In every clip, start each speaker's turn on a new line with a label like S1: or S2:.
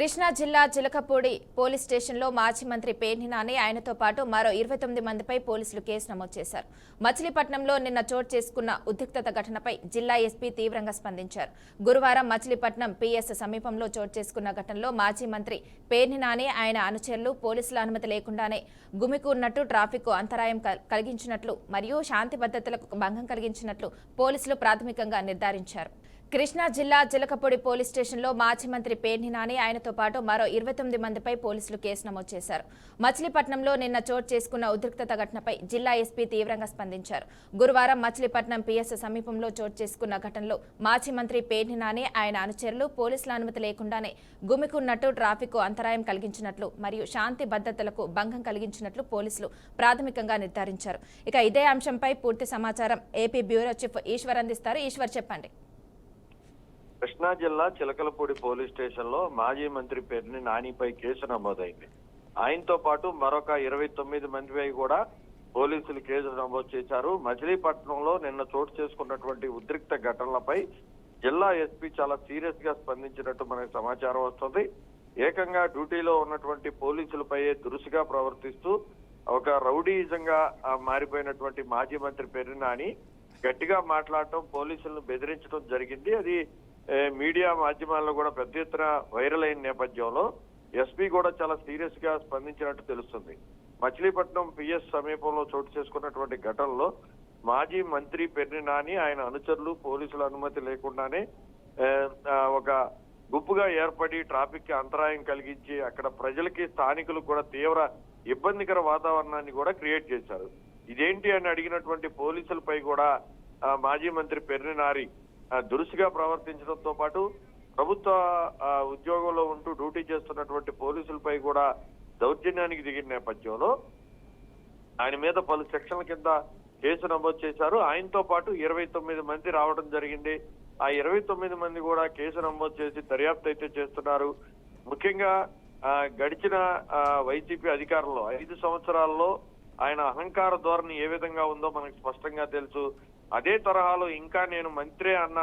S1: కృష్ణా జిల్లా చిలకపూడి పోలీస్ స్టేషన్లో మాజీ మంత్రి పేర్ని నాని ఆయనతో పాటు మరో 29 మందిపై పోలీసులు కేసు నమోదు చేశారు. మచిలీపట్నంలో నిన్న చోటు చేసుకున్న ఉద్రిక్తత ఘటనపై జిల్లా ఎస్పీ తీవ్రంగా స్పందించారు. గురువారం మచిలీపట్నం పిఎస్ సమీపంలో చోటు చేసుకున్న ఘటనలో మాజీ మంత్రి పేర్ని నాని ఆయన అనుచరులు పోలీసుల అనుమతి లేకుండానే గుమికూడినట్టు, ట్రాఫిక్ అంతరాయం కలిగించినట్లు మరియు శాంతి భద్రతలకు భంగం కలిగించినట్లు పోలీసులు ప్రాథమికంగా నిర్ధారించారు. కృష్ణా జిల్లా చిలకపూడి పోలీస్ స్టేషన్లో మాజీ మంత్రి పేర్ని నాని ఆయనతో పాటు మరో 29 మందిపై పోలీసులు కేసు నమోదు చేశారు. మచిలీపట్నంలో నిన్న చోటు చేసుకున్న ఉద్రిక్తత ఘటనపై జిల్లా ఎస్పీ తీవ్రంగా స్పందించారు. గురువారం మచిలీపట్నం పిఎస్ సమీపంలో చోటు చేసుకున్న ఘటనలో మాజీ మంత్రి పేర్ని నాని ఆయన అనుచరులు పోలీసుల అనుమతి లేకుండానే గుమికున్నట్టు, ట్రాఫిక్ అంతరాయం కలిగించినట్లు మరియు శాంతి భద్రతలకు భంగం కలిగించినట్లు పోలీసులు ప్రాథమికంగా నిర్ధారించారు. ఇక ఇదే అంశంపై పూర్తి సమాచారం ఏపీ బ్యూరో చీఫ్ ఈశ్వర్ అందిస్తారు. ఈశ్వర్, చెప్పండి.
S2: కృష్ణా జిల్లా చిలకలపూడి పోలీస్ స్టేషన్ లో మాజీ మంత్రి పేర్ని నానిపై కేసు నమోదైంది. ఆయనతో పాటు మరొక 29 మందిపై కూడా పోలీసులు కేసు నమోదు చేశారు. మచిలీపట్నంలో నిన్న చోటు చేసుకున్నటువంటి ఉద్రిక్త ఘటనలపై జిల్లా ఎస్పీ చాలా సీరియస్ గా స్పందించినట్టు మనకు సమాచారం వస్తుంది. ఏకంగా డ్యూటీలో ఉన్నటువంటి పోలీసులపై దురుసుగా ప్రవర్తిస్తూ ఒక రౌడీయిజంగా మారిపోయినటువంటి మాజీ మంత్రి పేర్ని నాని గట్టిగా మాట్లాడటం, పోలీసులను బెదిరించడం జరిగింది. అది మీడియా మాధ్యమాల్లో కూడా పెద్ద ఎత్తున వైరల్ అయిన నేపథ్యంలో ఎస్పీ కూడా చాలా సీరియస్ గా స్పందించినట్టు తెలుస్తుంది. మచిలీపట్నం పిఎస్ సమీపంలో చోటు చేసుకున్నటువంటి ఘటనలో మాజీ మంత్రి పేర్ని నాని ఆయన అనుచరులు పోలీసుల అనుమతి లేకుండానే ఒక గుంపుగా ఏర్పడి ట్రాఫిక్ కి అంతరాయం కలిగించి అక్కడ ప్రజలకి, స్థానికులకు కూడా తీవ్ర ఇబ్బందికర వాతావరణాన్ని కూడా క్రియేట్ చేశారు. ఇదేంటి అని అడిగినటువంటి పోలీసులపై కూడా మాజీ మంత్రి పేర్ని నాని దురుసుగా ప్రవర్తించడంతో పాటు ప్రభుత్వ ఉద్యోగంలో ఉంటూ డ్యూటీ చేస్తున్నటువంటి పోలీసులపై కూడా దౌర్జన్యానికి దిగిన నేపథ్యంలో ఆయన మీద పలు సెక్షన్ల కింద కేసు నమోదు చేశారు. ఆయనతో పాటు 29 మంది రావడం జరిగింది. ఆ 29 మంది కూడా కేసు నమోదు చేసి దర్యాప్తు అయితే చేస్తున్నారు. ముఖ్యంగా గడిచిన వైసీపీ అధికారంలో 5 సంవత్సరాల్లో ఆయన అహంకార ధోరణి ఏ విధంగా ఉందో మనకు స్పష్టంగా తెలుసు. అదే తరహాలో ఇంకా నేను మంత్రి అన్న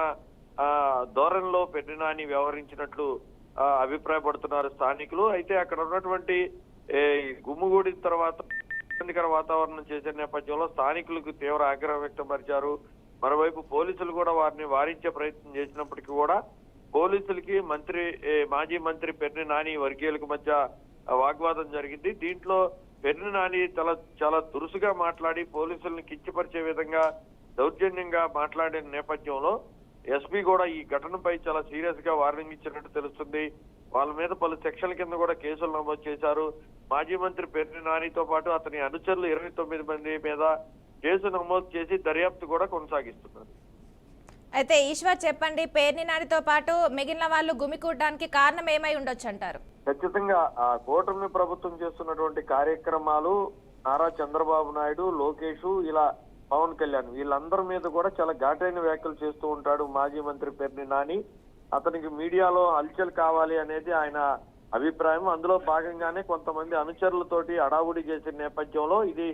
S2: ధోరణిలో పేర్ని నాని వ్యవహరించినట్లు అభిప్రాయపడుతున్నారు స్థానికులు. అయితే అక్కడ ఉన్నటువంటి గుమ్ముగూడిన తర్వాత ఇబ్బందికర వాతావరణం చేసే నేపథ్యంలో స్థానికులకు తీవ్ర ఆగ్రహం వ్యక్తపరిచారు. మరోవైపు పోలీసులు కూడా వారిని వారించే ప్రయత్నం చేసినప్పటికీ కూడా పోలీసులకి మాజీ మంత్రి పేర్ని నాని వర్గీయులకు మధ్య వాగ్వాదం జరిగింది. దీంట్లో పేర్ని నాని చాలా దురుసుగా మాట్లాడి పోలీసులను కించపరిచే విధంగా దౌర్జన్యంగా మాట్లాడిన నేపథ్యంలో ఎస్పీ కూడా ఈ ఘటనపై చాలా సీరియస్ గా వార్నింగ్ ఇచ్చినట్టు తెలుస్తుంది. వాళ్ళ మీద పలు సెక్షన్ల కింద కూడా కేసులు నమోదు చేశారు. మాజీ మంత్రి పేర్ని నానితో పాటు అతని అనుచరులు 29 మంది మీద కేసు నమోదు చేసి దర్యాప్తు కూడా కొనసాగిస్తున్నారు.
S1: అయితే ఈశ్వర్, చెప్పండి, పేర్ని నానితో పాటు మిగిలిన వాళ్ళు గుమికూడడానికి కారణం ఏమై ఉండొచ్చు అంటారు?
S2: ఖచ్చితంగా కూటమి ప్రభుత్వం చేస్తున్నటువంటి కార్యక్రమాలు, నారా చంద్రబాబు నాయుడు, లోకేష్, ఇలా పవన్ కళ్యాణ్, వీళ్ళందరి మీద కూడా చాలా ఘాటైన వ్యాఖ్యలు చేస్తూ ఉంటాడు మాజీ మంత్రి పేర్ని నాని. అతనికి మీడియాలో హల్చల్ కావాలి అనేది ఆయన అభిప్రాయం. అందులో భాగంగానే కొంతమంది అనుచరులతోటి అడావుడి చేసిన నేపథ్యంలో ఇది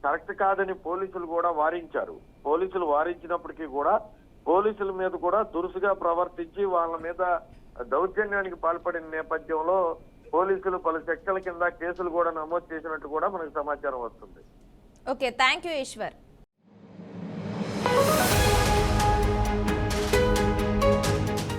S2: కరెక్ట్ కాదని పోలీసులు కూడా వారించారు. పోలీసులు వారించినప్పటికీ కూడా పోలీసుల మీద కూడా దురుసుగా ప్రవర్తించి వాళ్ళ మీద దౌర్జన్యానికి పాల్పడిన నేపథ్యంలో పోలీసులు పలు సెక్షన్ల కింద కేసులు కూడా నమోదు చేసినట్టు కూడా మనకు సమాచారం వస్తుంది.
S1: Okay, thank you Eshwar.